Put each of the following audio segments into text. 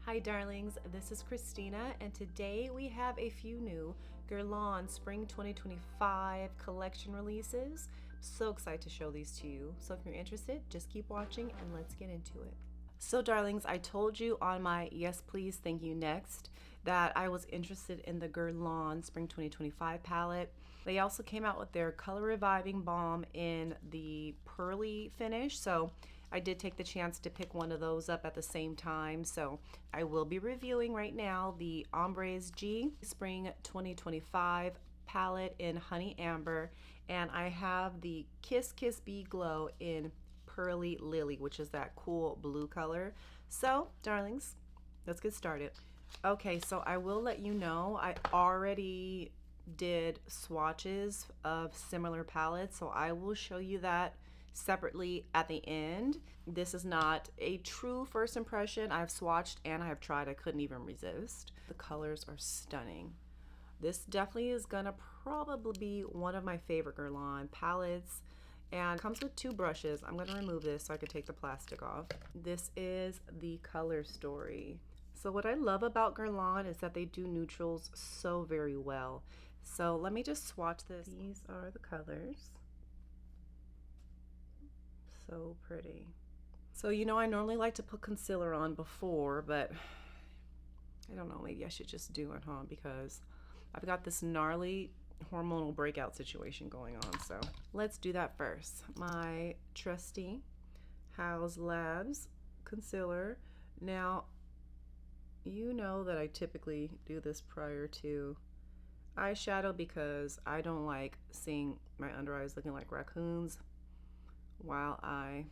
Hi darlings, this is Christina and today we have a few new Guerlain Spring 2025 collection releases. So excited to show these to you. So if you're interested, just keep watching and let's get into it. So darlings, I told you on my Yes Please Thank You Next that I was interested in the Guerlain Spring 2025 palette. They also came out with their Color Reviving Balm in the Pearly finish, so I did take the chance to pick one of those up at the same time. So I will be reviewing right now the Ombres G Spring 2025 palette in Honey Amber, and I have the Kis Kiss Bee Glow in Pearly Lily, which is that cool blue color. So darlings, let's get started. Okay, so I will let you know I already did swatches of similar palettes, so I will show you that separately at the end. This is not a true first impression. I've swatched and I've tried. I couldn't even resist. The colors are stunning. This definitely is gonna probably be one of my favorite Guerlain palettes, and comes with two brushes. I'm gonna remove this so I can take the plastic off. This is the Color Story. So what I love about Guerlain is that they do neutrals so very well. So let me just swatch this. These are the colors. So pretty. So you know, I normally like to put concealer on before, but I don't know, maybe I should just do it, huh? Because I've got this gnarly hormonal breakout situation going on. So let's do that first. My trusty House Labs concealer. Now, you know that I typically do this prior to eyeshadow because I don't like seeing my under eyes looking like raccoons while I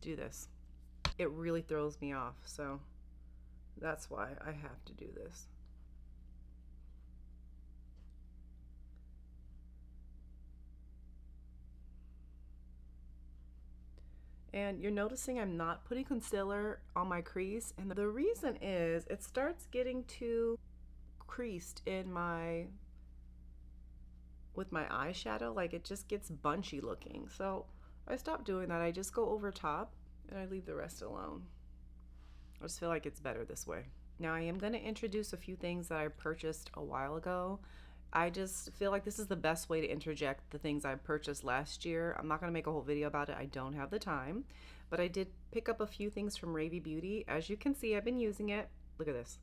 do this. It really throws me off, so that's why I have to do this. And you're noticing I'm not putting concealer on my crease, and the reason is it starts getting too creased in with my eyeshadow. Like, it just gets bunchy looking. So I stopped doing that. I just go over top and I leave the rest alone. I just feel like it's better this way. Now I am going to introduce a few things that I purchased a while ago. I just feel like this is the best way to interject the things I purchased last year. I'm not going to make a whole video about it. I don't have the time. But I did pick up a few things from Ravie Beauty. As you can see, I've been using it. Look at this.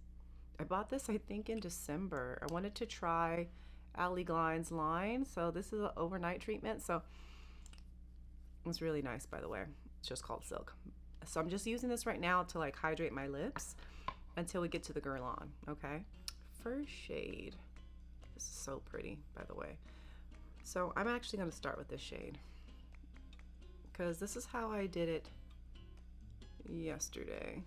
I bought this, I think, in December. I wanted to try Ali Glein's line. So this is an overnight treatment. So it's really nice, by the way. It's just called Silk. So I'm just using this right now to like hydrate my lips until we get to the Guerlain, okay? First shade. This is so pretty, by the way. So I'm actually gonna start with this shade because this is how I did it yesterday.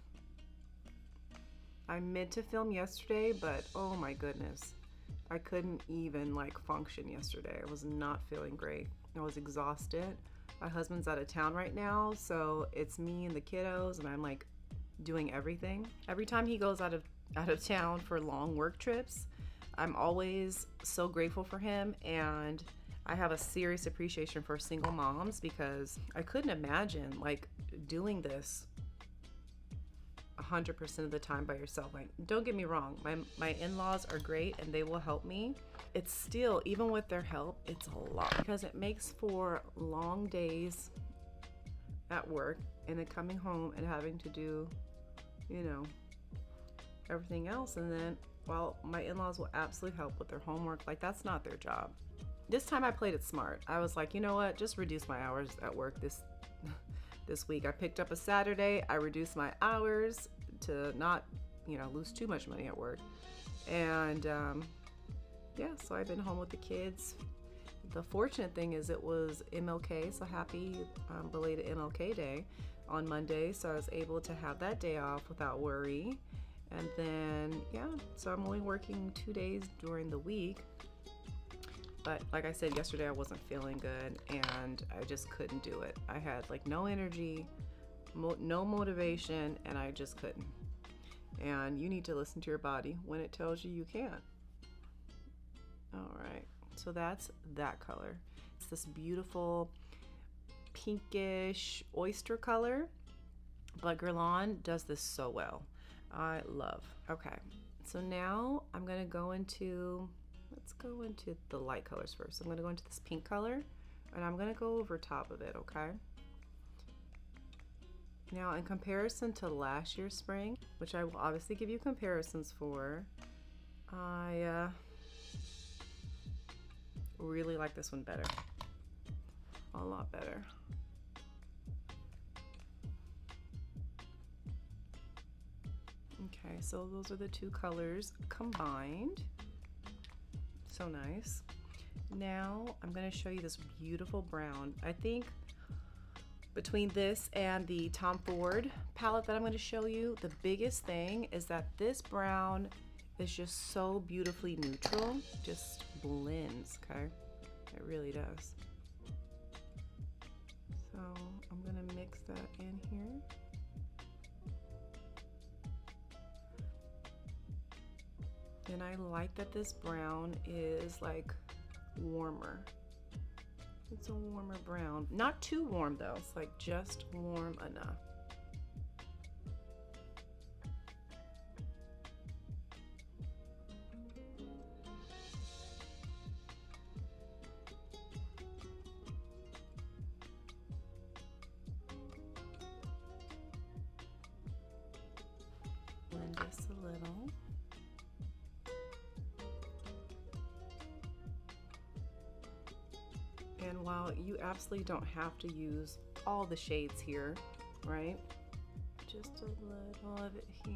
I meant to film yesterday, but oh my goodness. I couldn't even like function yesterday. I was not feeling great. I was exhausted. My husband's out of town right now, so it's me and the kiddos, and I'm like doing everything. Every time he goes out of town for long work trips, I'm always so grateful for him, and I have a serious appreciation for single moms because I couldn't imagine like doing this 100% of the time by yourself. Like, don't get me wrong, my in-laws are great and they will help me. It's still, even with their help, it's a lot because it makes for long days at work and then coming home and having to do, you know, everything else. And then, well, my in-laws will absolutely help with their homework. Like, that's not their job. This time I played it smart. I was like, you know what, just reduce my hours at work this week. I picked up a Saturday. I reduced my hours to not, you know, lose too much money at work. And yeah, so I've been home with the kids. The fortunate thing is it was MLK, so happy belated MLK Day on Monday. So I was able to have that day off without worry. And then, yeah, so I'm only working 2 days during the week. But like I said, yesterday I wasn't feeling good and I just couldn't do it. I had like no energy, no motivation, and I just couldn't. And you need to listen to your body when it tells you you can't. All right, so that's that color. It's this beautiful pinkish oyster color, but Guerlain does this so well. I love. Okay, so now I'm gonna go into, let's go into the light colors first. I'm gonna go into this pink color and I'm gonna go over top of it, okay? Now in comparison to last year's spring, which I will obviously give you comparisons for, I really like this one better. A lot better. Okay, so those are the two colors combined. So nice. Now I'm going to show you this beautiful brown. I think between this and the Tom Ford palette that I'm going to show you, the biggest thing is that this brown is just so beautifully neutral, just blends, okay? It really does. So I'm going to mix that in here. And I like that this brown is like warmer. It's a warmer brown. Not too warm though, it's like just warm enough. Blend this a little. And while you absolutely don't have to use all the shades here, right? Just a little of it here.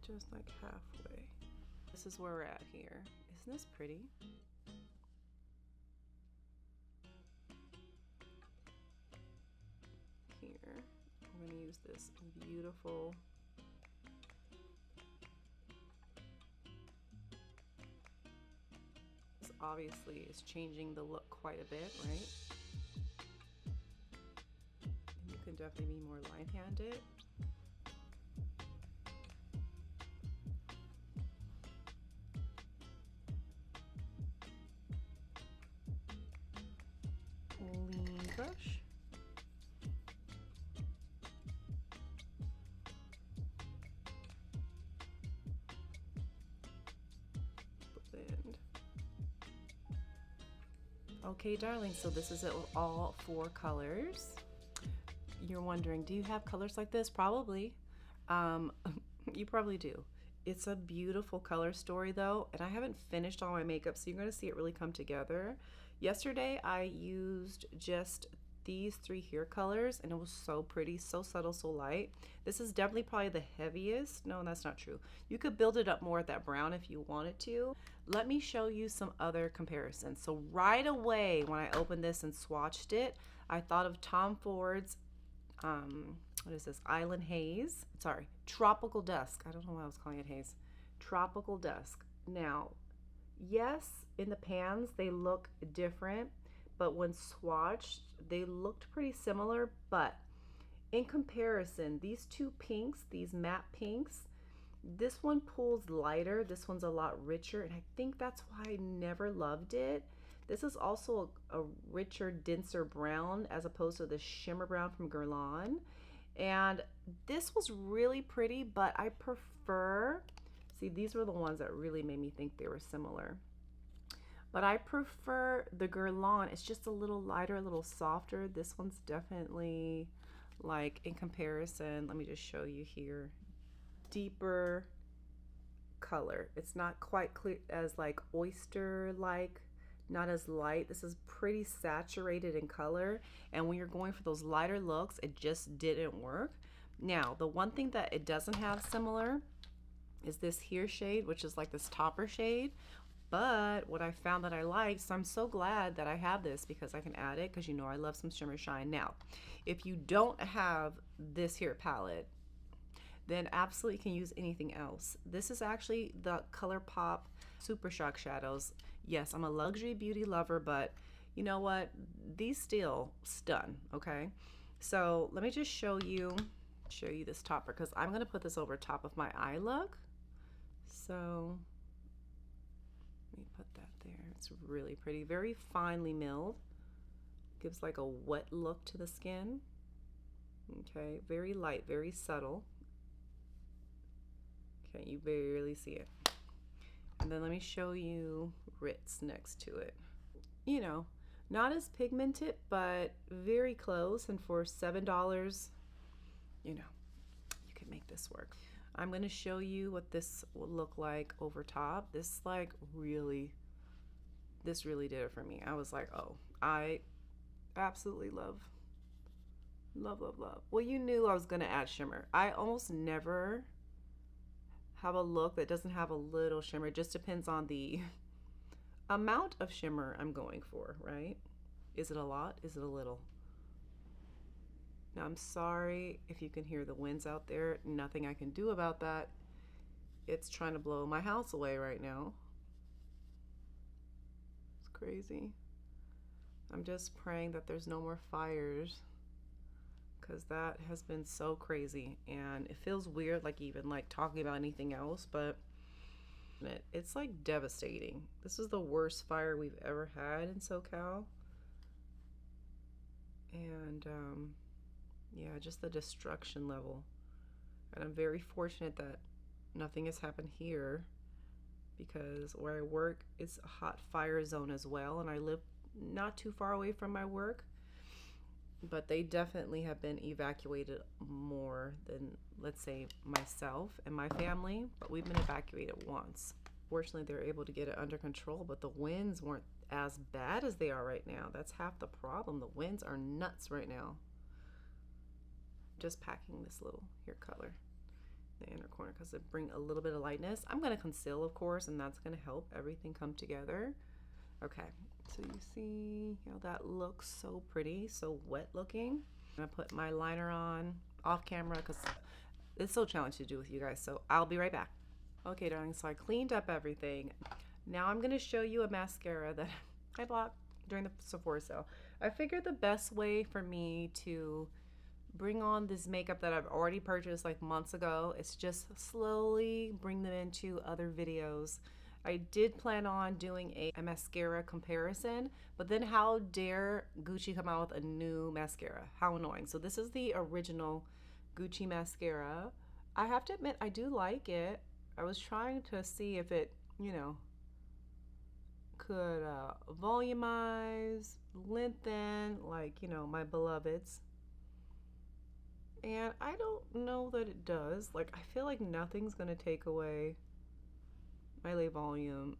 Just like halfway. This is where we're at here. Isn't this pretty? Here, I'm going to use this beautiful this obviously is changing the look quite a bit, right? And you can definitely be more line-handed. Lean brush. Okay, darling, so this is it with all 4 colors. You're wondering, do you have colors like this? Probably. You probably do. It's a beautiful color story though, and I haven't finished all my makeup, so you're going to see it really come together. Yesterday, I used just these 3 hair colors, and it was so pretty, so subtle, so light. This is definitely probably the heaviest. No, that's not true. You could build it up more with that brown if you wanted to. Let me show you some other comparisons. So right away when I opened this and swatched it, I thought of Tom Ford's what is this, Island Haze, sorry, Tropical Dusk. I don't know why I was calling it haze. Tropical Dusk. Now, yes, in the pans they look different, but when swatched they looked pretty similar. But in comparison, these 2 pinks, these matte pinks, this one pulls lighter, this one's a lot richer, and I think that's why I never loved it. This is also a richer, denser brown as opposed to the shimmer brown from Guerlain. And this was really pretty, but I prefer, see, these were the ones that really made me think they were similar. But I prefer the Guerlain. It's just a little lighter, a little softer. This one's definitely, like, in comparison, let me just show you here, deeper color. It's not quite clear as like oyster-like, not as light. This is pretty saturated in color, and when you're going for those lighter looks, it just didn't work. Now, the one thing that it doesn't have similar is this here shade, which is like this topper shade. But what I found that I liked, so I'm so glad that I have this because I can add it, because you know I love some shimmer shine. Now, if you don't have this here palette, then absolutely can use anything else. This is actually the Colourpop Super Shock Shadows. Yes, I'm a luxury beauty lover, but you know what? These still stun, okay? So let me just show you this topper, because I'm gonna put this over top of my eye look. So let me put that there. It's really pretty, very finely milled. Gives like a wet look to the skin. Okay, very light, very subtle. Okay, you barely see it. And then let me show you Ritz next to it. You know, not as pigmented, but very close. And for $7, you know, you can make this work. I'm going to show you what this will look like over top. This really did it for me. I was like, oh, I absolutely love. Well, you knew I was going to add shimmer. I almost never have a look that doesn't have a little shimmer. It just depends on the amount of shimmer I'm going for, right? Is it a lot? Is it a little? Now, I'm sorry if you can hear the winds out there. Nothing I can do about that. It's trying to blow my house away right now. It's crazy. I'm just praying that there's no more fires, because that has been so crazy, and it feels weird like even like talking about anything else, but it's like devastating. This is the worst fire we've ever had in SoCal, and yeah, just the destruction level. And I'm very fortunate that nothing has happened here, because where I work, it's a hot fire zone as well, and I live not too far away from my work, but they definitely have been evacuated more than, let's say, myself and my family, but we've been evacuated once. Fortunately, they were able to get it under control, but the winds weren't as bad as they are right now. That's half the problem. The winds are nuts right now. Just packing this little hair color in the inner corner because it brings a little bit of lightness. I'm going to conceal, of course, and that's going to help everything come together. Okay, so you see how that looks so pretty, so wet looking. I'm going to put my liner on off camera because it's so challenging to do with you guys, so I'll be right back. Okay, darling, so I cleaned up everything. Now I'm going to show you a mascara that I bought during the Sephora sale. I figured the best way for me to bring on this makeup that I've already purchased like months ago is just slowly bring them into other videos. I did plan on doing a mascara comparison, but then how dare Gucci come out with a new mascara? How annoying. So this is the original Gucci mascara. I have to admit, I do like it. I was trying to see if it, you know, could volumize, lengthen, like, you know, my beloveds. And I don't know that it does. Like, I feel like nothing's gonna take away my lay volume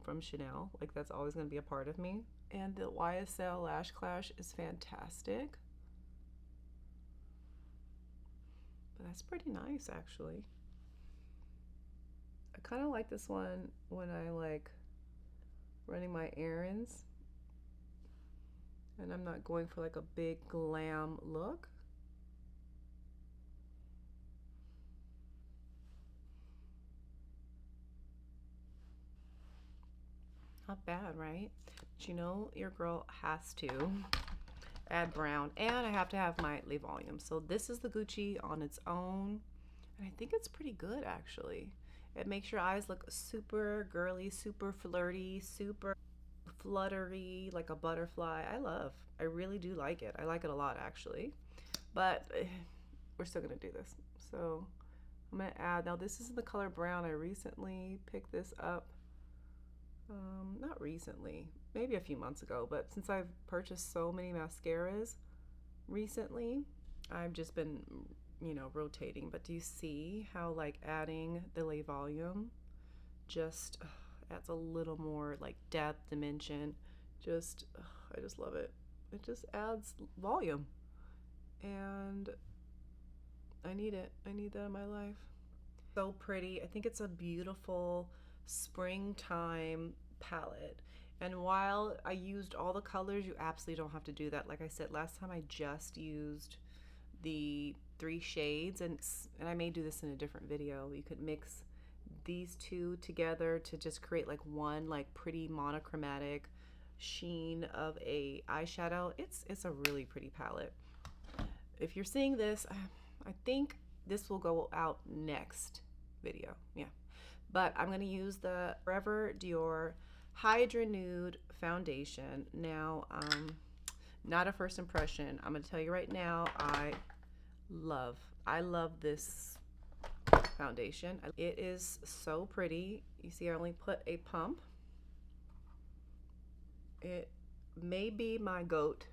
from Chanel. Like, that's always gonna be a part of me. And the YSL Lash Clash is fantastic. But that's pretty nice, actually. I kind of like this one when I like running my errands and I'm not going for like a big glam look. Not bad, right? But you know, your girl has to add brown, and I have to have my lay volume. So this is the Gucci on its own, and I think it's pretty good, actually. It makes your eyes look super girly, super flirty, super fluttery, like a butterfly. I really do like it. I like it a lot, actually. But we're still gonna do this. So I'm gonna add, now this is the color brown. I recently picked this up. Not recently, maybe a few months ago, but since I've purchased so many mascaras recently, I've just been, you know, rotating. But do you see how like adding the lay volume just adds a little more like depth, dimension? Just I just love it. It just adds volume, and I need it. I need that in my life. So pretty. I think it's a beautiful springtime palette. And while I used all the colors, you absolutely don't have to do that. Like I said last time, I just used the 3 shades, and I may do this in a different video. You could mix these two together to just create like one like pretty monochromatic sheen of a eyeshadow. It's a really pretty palette. If you're seeing this, I think this will go out next video. Yeah. But I'm going to use the Forever Dior Hydra Nude foundation. Now, not a first impression. I'm going to tell you right now, I love this foundation. It is so pretty. You see, I only put a pump. It may be my GOAT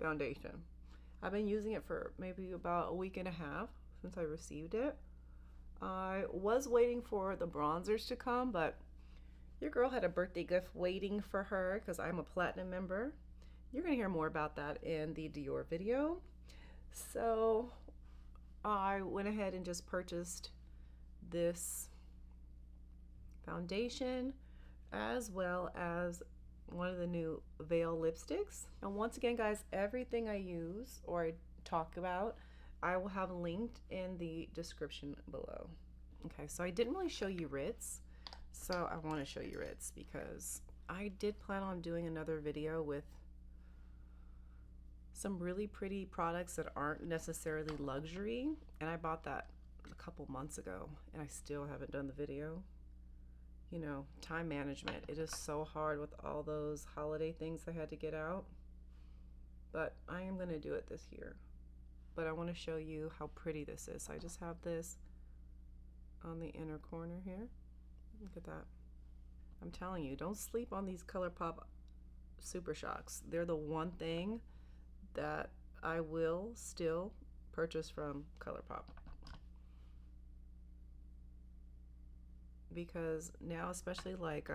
foundation. I've been using it for maybe about a week and a half since I received it. I was waiting for the bronzers to come, but your girl had a birthday gift waiting for her because I'm a platinum member. You're gonna hear more about that in the Dior video. So I went ahead and just purchased this foundation as well as one of the new Veil lipsticks. And once again, guys, everything I use or I talk about, I will have linked in the description below. Okay, so I didn't really show you Ritz, so I want to show you Ritz because I did plan on doing another video with some really pretty products that aren't necessarily luxury, and I bought that a couple months ago and I still haven't done the video. You know, time management. It is so hard with all those holiday things I had to get out, but I am going to do it this year. But I want to show you how pretty this is. So I just have this on the inner corner here. Look at that. I'm telling you, don't sleep on these Colourpop Super Shocks. They're the one thing that I will still purchase from Colourpop. Because now, especially like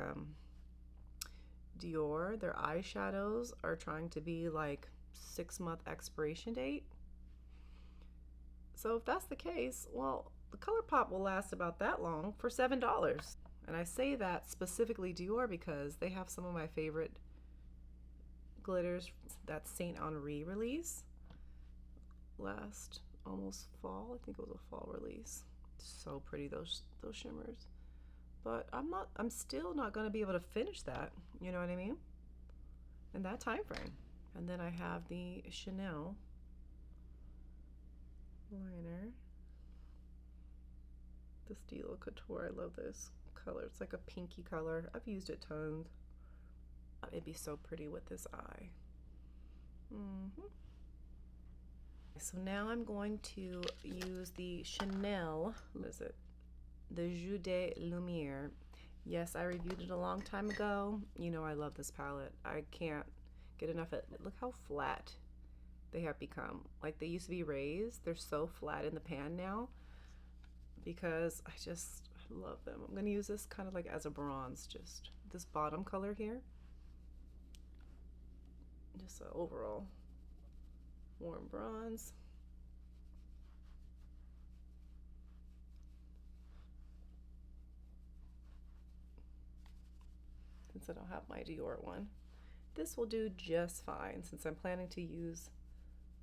Dior, their eyeshadows are trying to be like 6-month expiration date. So if that's the case, well, the Colourpop will last about that long for $7. And I say that specifically Dior because they have some of my favorite glitters. That Saint Henri release last almost fall. I think it was a fall release. So pretty, those shimmers. But I'm still not going to be able to finish that, you know what I mean, in that time frame. And then I have the Chanel liner, the Stilo Couture. I love this color. It's like a pinky color. I've used it tons. It'd be so pretty with this eye. So now I'm going to use the Chanel, what is it? The Jeu de Lumiere. Yes, I reviewed it a long time ago. You know I love this palette. I can't get enough of it. Look how flat they have become. Like they used to be raised. They're so flat in the pan now because I just love them. I'm gonna use this kind of like as a bronze, just this bottom color here. Just an overall warm bronze. Since I don't have my Dior one. This will do just fine since I'm planning to use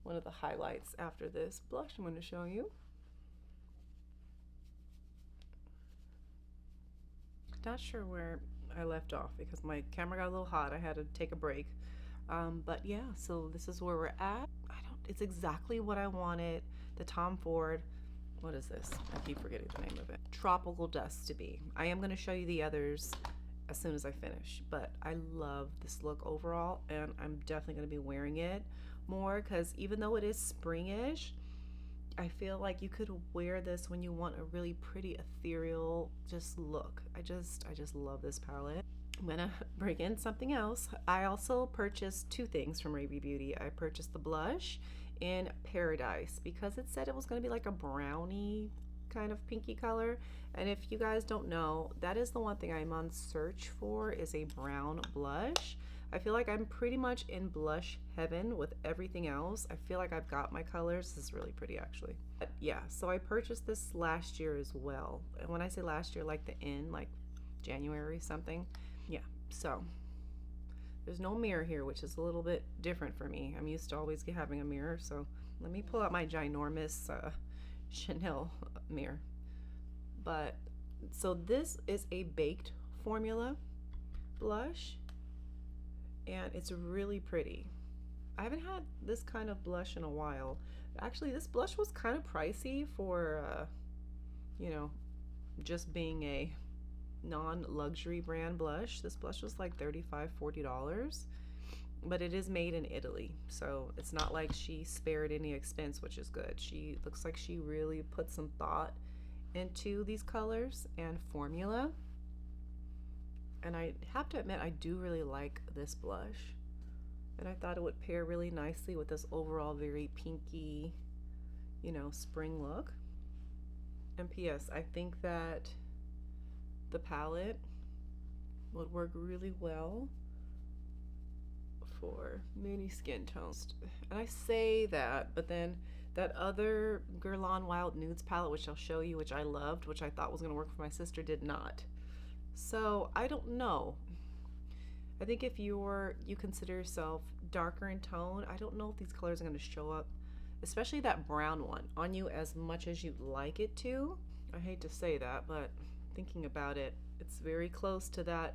one of the highlights after this blush I'm going to show you. Not sure where I left off because my camera got a little hot. I had to take a break. But yeah, so this is where we're at. It's exactly what I wanted the Tom Ford, what is this? I keep forgetting the name of it. Tropical Dust to be. I am going to show you the others as soon as I finish, but I love this look overall and I'm definitely going to be wearing it more because even though it is springish, I feel like you could wear this when you want a really pretty ethereal just look. I just love this palette. I'm gonna bring in something else. I also purchased two things from Ravie Beauty. I purchased the blush in Paradise because it said it was gonna be like a brownie kind of pinky color, and if you guys don't know, that is the one thing I'm on search for, is a brown blush. I feel like I'm pretty much in blush heaven with everything else. I feel like I've got my colors. This is really pretty actually. But yeah, so I purchased this last year as well, and when I say last year, like like January something. Yeah, so there's no mirror here, which is a little bit different for me. I'm used to always having a mirror, so let me pull out my ginormous Chanel mirror. But so this is a baked formula blush and it's really pretty. I haven't had this kind of blush in a while. Actually, this blush was kind of pricey for you know, just being a non-luxury brand blush. This blush was like $35–40, but it is made in Italy, so it's not like she spared any expense, which is good. She looks like she really put some thought into these colors and formula, and I have to admit I do really like this blush, and I thought it would pair really nicely with this overall very pinky, you know, spring look. And P.S. I think that the palette would work really well for many skin tones. And I say that, but then that other Guerlain Wild Nudes palette, which I'll show you, which I loved, which I thought was going to work for my sister, did not. So I don't know. I think if you consider yourself darker in tone, I don't know if these colors are going to show up, especially that brown one, on you as much as you'd like it to. I hate to say that, but thinking about it, it's very close to that.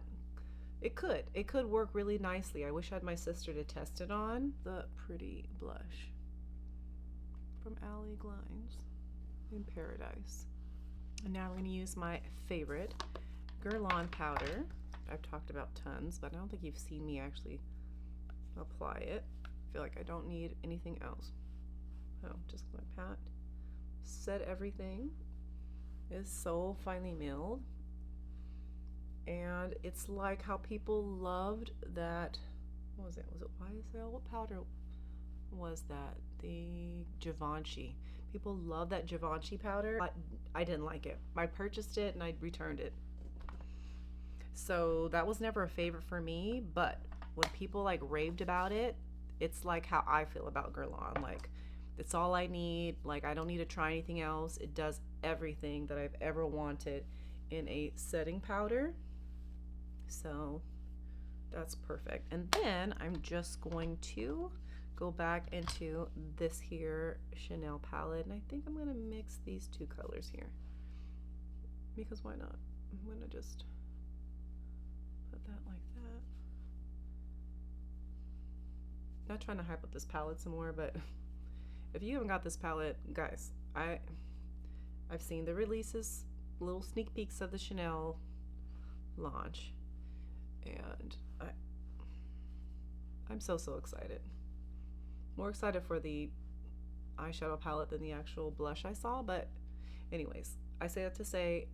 It could work really nicely. I wish I had my sister to test it on. The pretty blush from Alley Glines in Paradise. And now we're going to use my favorite Guerlain powder. I've talked about tons, but I don't think you've seen me actually apply it. I feel like I don't need anything else. Oh, just gonna pat. Set everything. Is so finely milled. And it's like how people loved that, what was it? Was it YSL? What powder was that? The Givenchy. People love that Givenchy powder. I didn't like it. I purchased it and I returned it. So that was never a favorite for me, but when people like raved about it, it's like how I feel about Guerlain. Like, it's all I need. Like, I don't need to try anything else. It does everything that I've ever wanted in a setting powder. So that's perfect. And then I'm just going to go back into this here Chanel palette, and I think I'm gonna mix these two colors here, because why not? I'm gonna just put that like that. Not trying to hype up this palette some more, but if you haven't got this palette, guys, I've seen the releases, little sneak peeks of the Chanel launch, and I'm so excited. More excited for the eyeshadow palette than the actual blush I saw, but anyways, I say that to say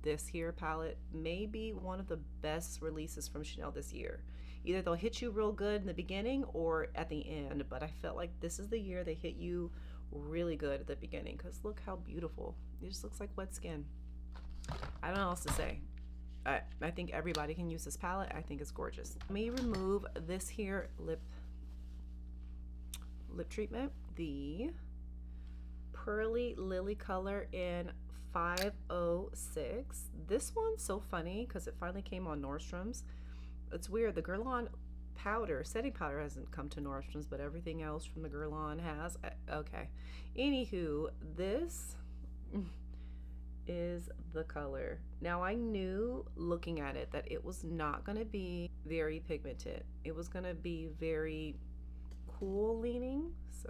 this here palette may be one of the best releases from Chanel this year. Either they'll hit you real good in the beginning or at the end, but I felt like this is the year they hit you really good at the beginning, because look how beautiful. It just looks like wet skin. I don't know what else to say. I think everybody can use this palette. I think it's gorgeous. Let me remove this here lip treatment, the Pearly Lily color in 506. This one's so funny because it finally came on Nordstrom's. It's weird, the Guerlain powder, setting powder hasn't come to Nordstrom's, but everything else from the Guerlain has. Okay, anywho, this is the color. Now, I knew looking at it that it was not going to be very pigmented. It was going to be very cool leaning. So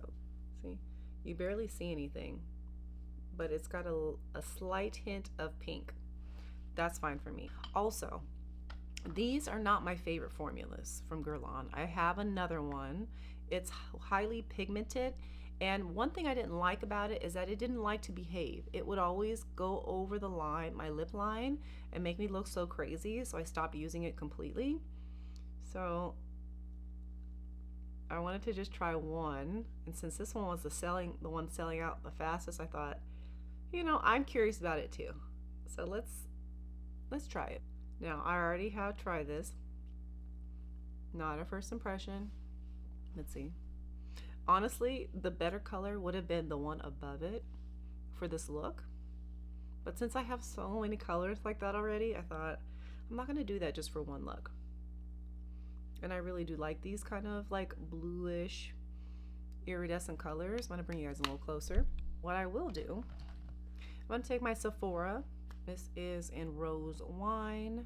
see, you barely see anything, but it's got a slight hint of pink. That's fine for me. Also, these are not my favorite formulas from Guerlain. I have another one. It's highly pigmented, and one thing I didn't like about it is that it didn't like to behave. It would always go over the line, my lip line, and make me look so crazy, so I stopped using it completely. So I wanted to just try one, and since this one was the one selling out the fastest, I thought, you know, I'm curious about it too. So let's try it. Now, I already have tried this. Not a first impression. Let's see. Honestly, the better color would have been the one above it for this look. But since I have so many colors like that already, I thought I'm not going to do that just for one look. And I really do like these kind of like bluish iridescent colors. I'm going to bring you guys a little closer. What I will do, I'm going to take my Sephora. This is in Rose Wine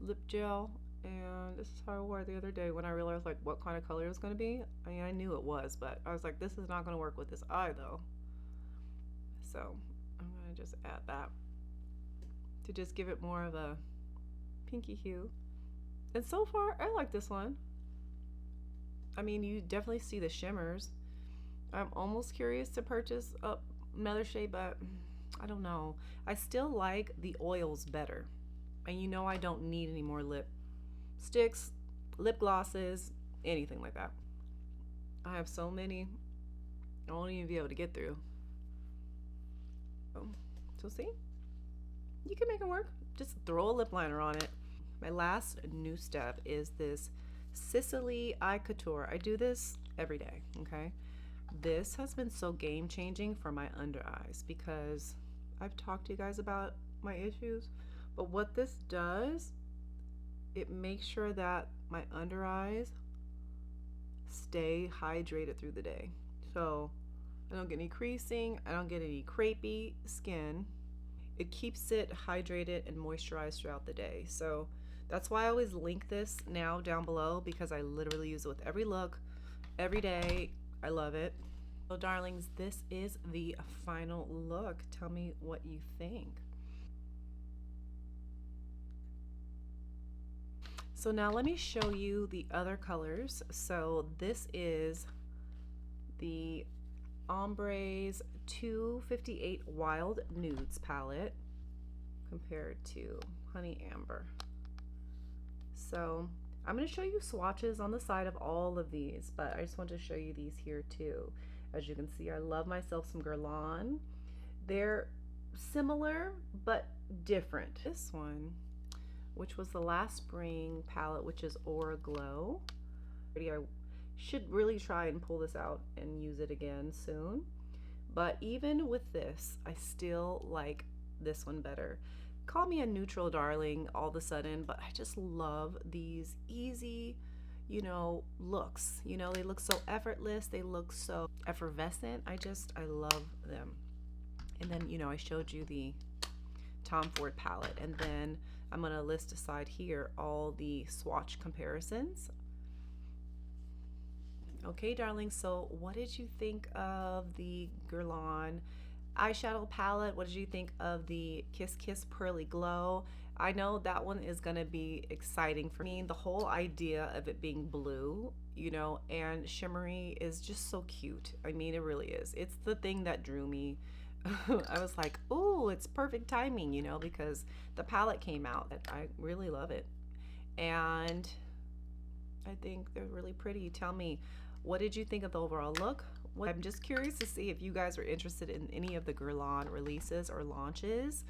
lip gel, and this is how I wore it the other day when I realized like what kind of color it was going to be. I mean, I knew it was, but I was like, this is not going to work with this eye though. So I'm going to just add that to just give it more of a pinky hue. And so far, I like this one. I mean, you definitely see the shimmers. I'm almost curious to purchase another shade, but I don't know. I still like the oils better. And you know I don't need any more lipsticks, lip glosses, anything like that. I have so many I won't even be able to get through. So see? You can make it work. Just throw a lip liner on it. My last new step is this Sicily Eye Couture. I do this every day, okay? This has been so game changing for my under eyes because I've talked to you guys about my issues, but what this does, it makes sure that my under eyes stay hydrated through the day. So I don't get any creasing, I don't get any crepey skin. It keeps it hydrated and moisturized throughout the day. So that's why I always link this now down below, because I literally use it with every look, every day. I love it. So darlings, this is the final look. Tell me what you think. So now let me show you the other colors. So this is the Ombres 258 Wild Nudes palette compared to Honey Amber. So I'm going to show you swatches on the side of all of these, but I just want to show you these here too. As you can see, I love myself some Guerlain. They're similar but different. This one, which was the last spring palette, which is Aura Glow. I should really try and pull this out and use it again soon. But even with this, I still like this one better. Call me a neutral darling all of a sudden, but I just love these easy, you know, looks. You know, they look so effortless, they look so effervescent. I love them. And then, you know, I showed you the Tom Ford palette, and then I'm gonna list aside here all the swatch comparisons. Okay, darling, so what did you think of the Guerlain eyeshadow palette? What did you think of the Kis Kiss Pearly Glow? I know that one is gonna be exciting for me. The whole idea of it being blue, you know, and shimmery is just so cute. I mean, it really is. It's the thing that drew me. I was like, oh, it's perfect timing, you know, because the palette came out. I really love it. And I think they're really pretty. Tell me, what did you think of the overall look? I'm just curious to see if you guys are interested in any of the Guerlain releases or launches.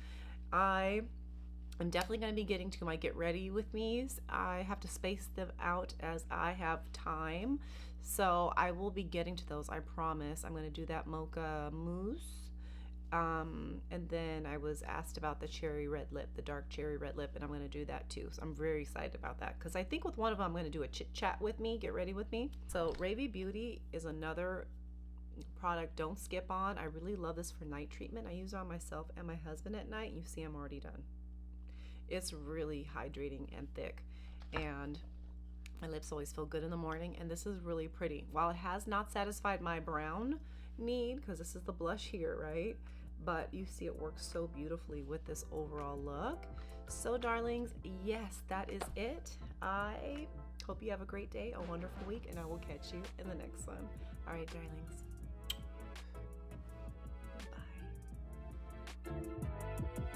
I'm definitely going to be getting to my get ready with me's. I have to space them out as I have time. So I will be getting to those, I promise. I'm going to do that mocha mousse. And then I was asked about the cherry red lip, the dark cherry red lip, and I'm going to do that too. So I'm very excited about that, because I think with one of them I'm going to do a chit chat with me, get ready with me. So Ravie Beauty is another product don't skip on. I really love this for night treatment. I use it on myself and my husband at night. You see I'm already done. It's really hydrating and thick, and my lips always feel good in the morning, and this is really pretty. While it has not satisfied my brown need, because this is the blush here, right? But you see it works so beautifully with this overall look. So darlings, yes, that is it. I hope you have a great day, a wonderful week, and I will catch you in the next one. All right, darlings. Bye.